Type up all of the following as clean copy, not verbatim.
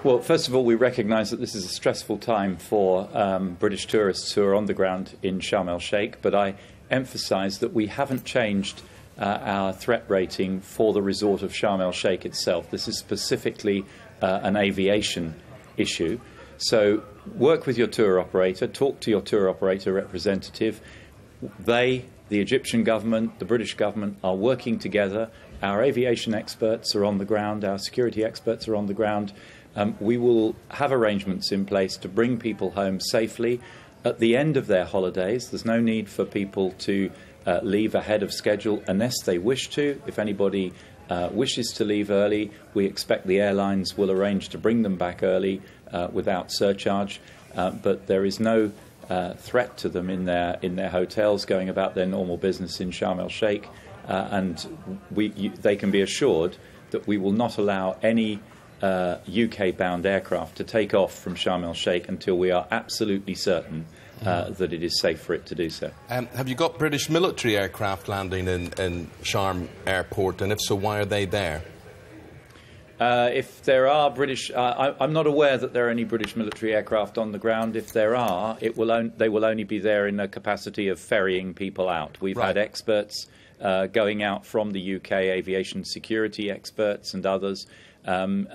Well, first of all, we recognise that this is a stressful time for British tourists who are on the ground in Sharm el-Sheikh, but I emphasise that we haven't changed our threat rating for the resort of Sharm el-Sheikh itself. This is specifically an aviation issue. So work with your tour operator, talk to your tour operator representative. The Egyptian government, the British government are working together. Our aviation experts are on the ground, our security experts are on the ground. We will have arrangements in place to bring people home safely at the end of their holidays. There's no need for people to leave ahead of schedule unless they wish to. If anybody wishes to leave early, we expect the airlines will arrange to bring them back early without surcharge. But there is no threat to them in their hotels going about their normal business in Sharm el-Sheikh. And they can be assured that we will not allow any UK-bound aircraft to take off from Sharm el-Sheikh until we are absolutely certain that it is safe for it to do so. Have you got British military aircraft landing in Sharm Airport, and if so, why are they there? If there are British, I'm not aware that there are any British military aircraft on the ground. If there are, they will only be there in the capacity of ferrying people out. We've had experts going out from the UK, aviation security experts and others, and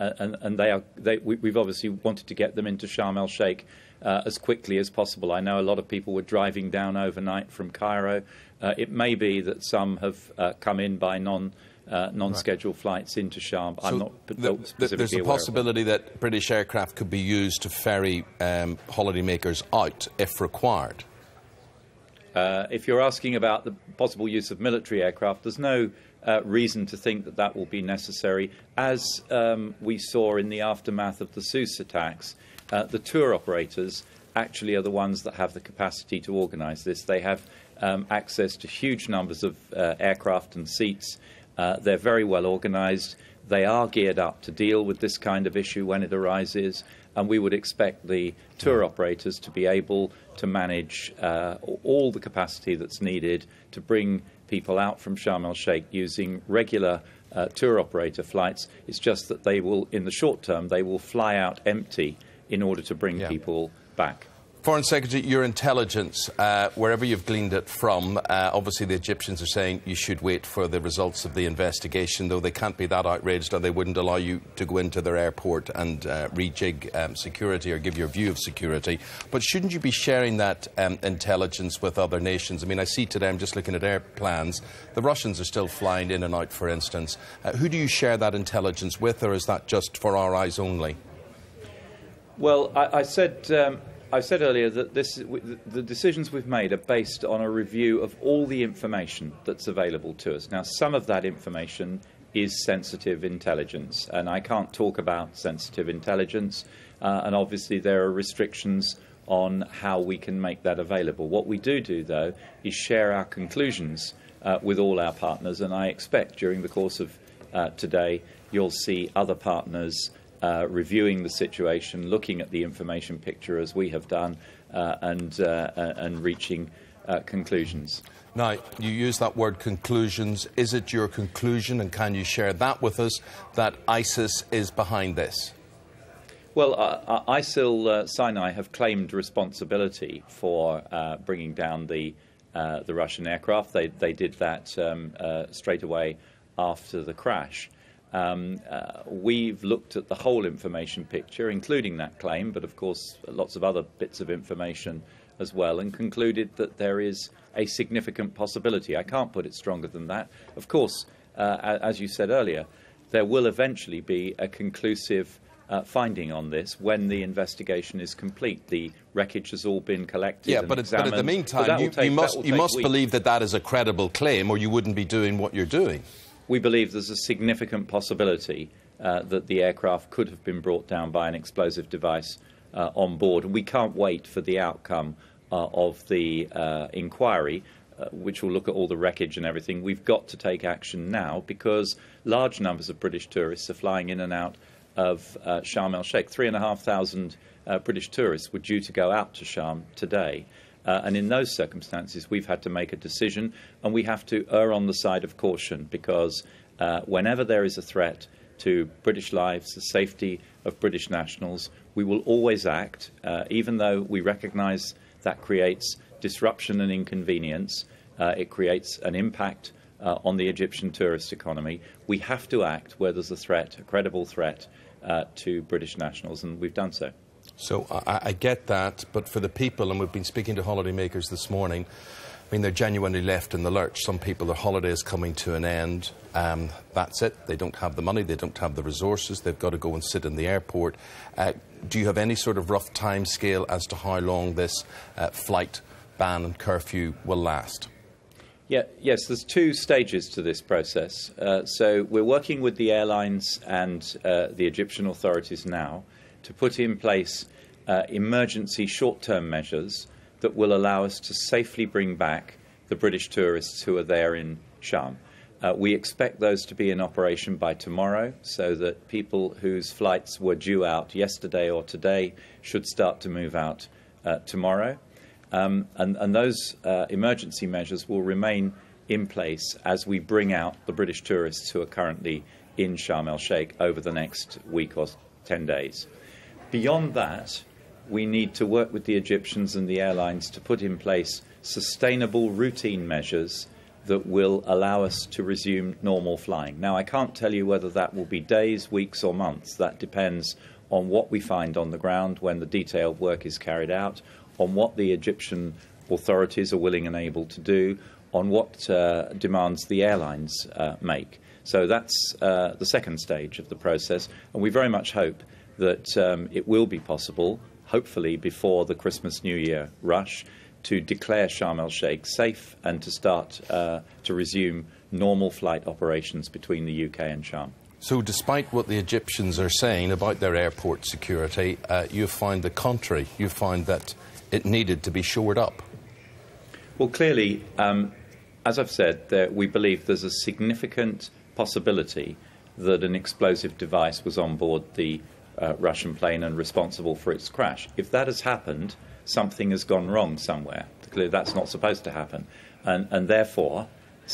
we've obviously wanted to get them into Sharm el-Sheikh as quickly as possible. I know a lot of people were driving down overnight from Cairo. It may be that some have come in by non-scheduled flights into Sharm. So I'm not specifically there's a possibility that British aircraft could be used to ferry holidaymakers out if required. If you're asking about the possible use of military aircraft, there's no reason to think that that will be necessary. As we saw in the aftermath of the Sousse attacks, the tour operators actually are the ones that have the capacity to organise this. They have access to huge numbers of aircraft and seats. They're very well organised. They are geared up to deal with this kind of issue when it arises, and we would expect the tour operators to be able to manage all the capacity that's needed to bring people out from Sharm el-Sheikh using regular tour operator flights. It's just that they will, in the short term, they will fly out empty in order to bring people back. Foreign Secretary, your intelligence, wherever you've gleaned it from, obviously the Egyptians are saying you should wait for the results of the investigation, though they can't be that outraged or they wouldn't allow you to go into their airport and rejig security or give your view of security. But shouldn't you be sharing that intelligence with other nations? I mean, I see today, I'm just looking at airplanes, the Russians are still flying in and out, for instance. Who do you share that intelligence with, or is that just for our eyes only? Well, I said earlier that the decisions we've made are based on a review of all the information that's available to us. Now, some of that information is sensitive intelligence, and I can't talk about sensitive intelligence, and obviously there are restrictions on how we can make that available. What we do, though, is share our conclusions with all our partners, and I expect during the course of today you'll see other partners reviewing the situation, looking at the information picture as we have done, and reaching conclusions. Now, you use that word conclusions. Is it your conclusion, and can you share that with us, that ISIS is behind this? Well, ISIL Sinai have claimed responsibility for bringing down the Russian aircraft. They did that straight away after the crash. We've looked at the whole information picture, including that claim, but of course lots of other bits of information as well, and concluded that there is a significant possibility. I can't put it stronger than that. Of course, as you said earlier, there will eventually be a conclusive finding on this when the investigation is complete. The wreckage has all been collected and examined. But in the meantime, you must believe that that is a credible claim, or you wouldn't be doing what you're doing. We believe there's a significant possibility that the aircraft could have been brought down by an explosive device on board. And we can't wait for the outcome of the inquiry, which will look at all the wreckage and everything. We've got to take action now because large numbers of British tourists are flying in and out of Sharm el-Sheikh. 3,500 British tourists were due to go out to Sharm today. And in those circumstances, we've had to make a decision, and we have to err on the side of caution because whenever there is a threat to British lives, the safety of British nationals. We will always act, even though we recognise that creates disruption and inconvenience. It creates an impact on the Egyptian tourist economy. We have to act where there's a threat, a credible threat to British nationals, and we've done so. So I get that, but for the people, and we've been speaking to holidaymakers this morning, I mean, they're genuinely left in the lurch. Some people, their holiday is coming to an end. That's it. They don't have the money. They don't have the resources. They've got to go and sit in the airport. Do you have any sort of rough time scale as to how long this flight ban and curfew will last? Yes, there's two stages to this process. So we're working with the airlines and the Egyptian authorities now to put in place emergency short-term measures that will allow us to safely bring back the British tourists who are there in Sharm. We expect those to be in operation by tomorrow, so that people whose flights were due out yesterday or today should start to move out tomorrow. And those emergency measures will remain in place as we bring out the British tourists who are currently in Sharm el-Sheikh over the next week or 10 days. Beyond that, we need to work with the Egyptians and the airlines to put in place sustainable routine measures that will allow us to resume normal flying. Now, I can't tell you whether that will be days, weeks or months. That depends on what we find on the ground when the detailed work is carried out, on what the Egyptian authorities are willing and able to do, on what demands the airlines make. So that's the second stage of the process, and we very much hope that it will be possible, hopefully before the Christmas-New Year rush, to declare Sharm el-Sheikh safe and to start to resume normal flight operations between the UK and Sharm. So despite what the Egyptians are saying about their airport security, you find the contrary. You find that it needed to be shored up. Well, clearly, as I've said, we believe there's a significant possibility that an explosive device was on board the Russian plane and responsible for its crash. If that has happened, something has gone wrong somewhere. Clearly, that's not supposed to happen. And therefore,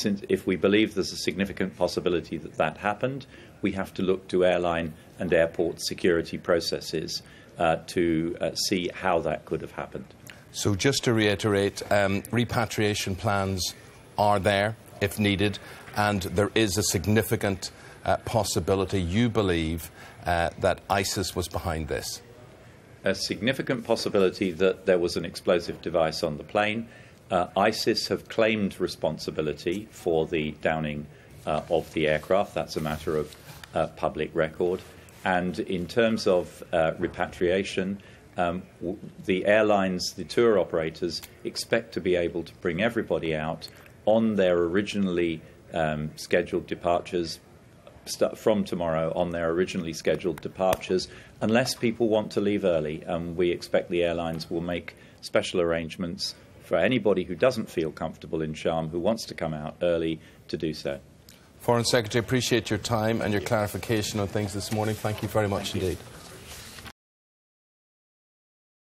if we believe there's a significant possibility that that happened, we have to look to airline and airport security processes to see how that could have happened. So just to reiterate, repatriation plans are there if needed, and there is a significant possibility, you believe, that ISIS was behind this? A significant possibility that there was an explosive device on the plane. ISIS have claimed responsibility for the downing of the aircraft. That's a matter of public record. And in terms of repatriation, the airlines, the tour operators, expect to be able to bring everybody out on their originally scheduled departures from tomorrow, on their originally scheduled departures, unless people want to leave early. We expect the airlines will make special arrangements for anybody who doesn't feel comfortable in Sharm, who wants to come out early, to do so. Foreign Secretary, appreciate your time and your clarification on things this morning. Thank you very much indeed.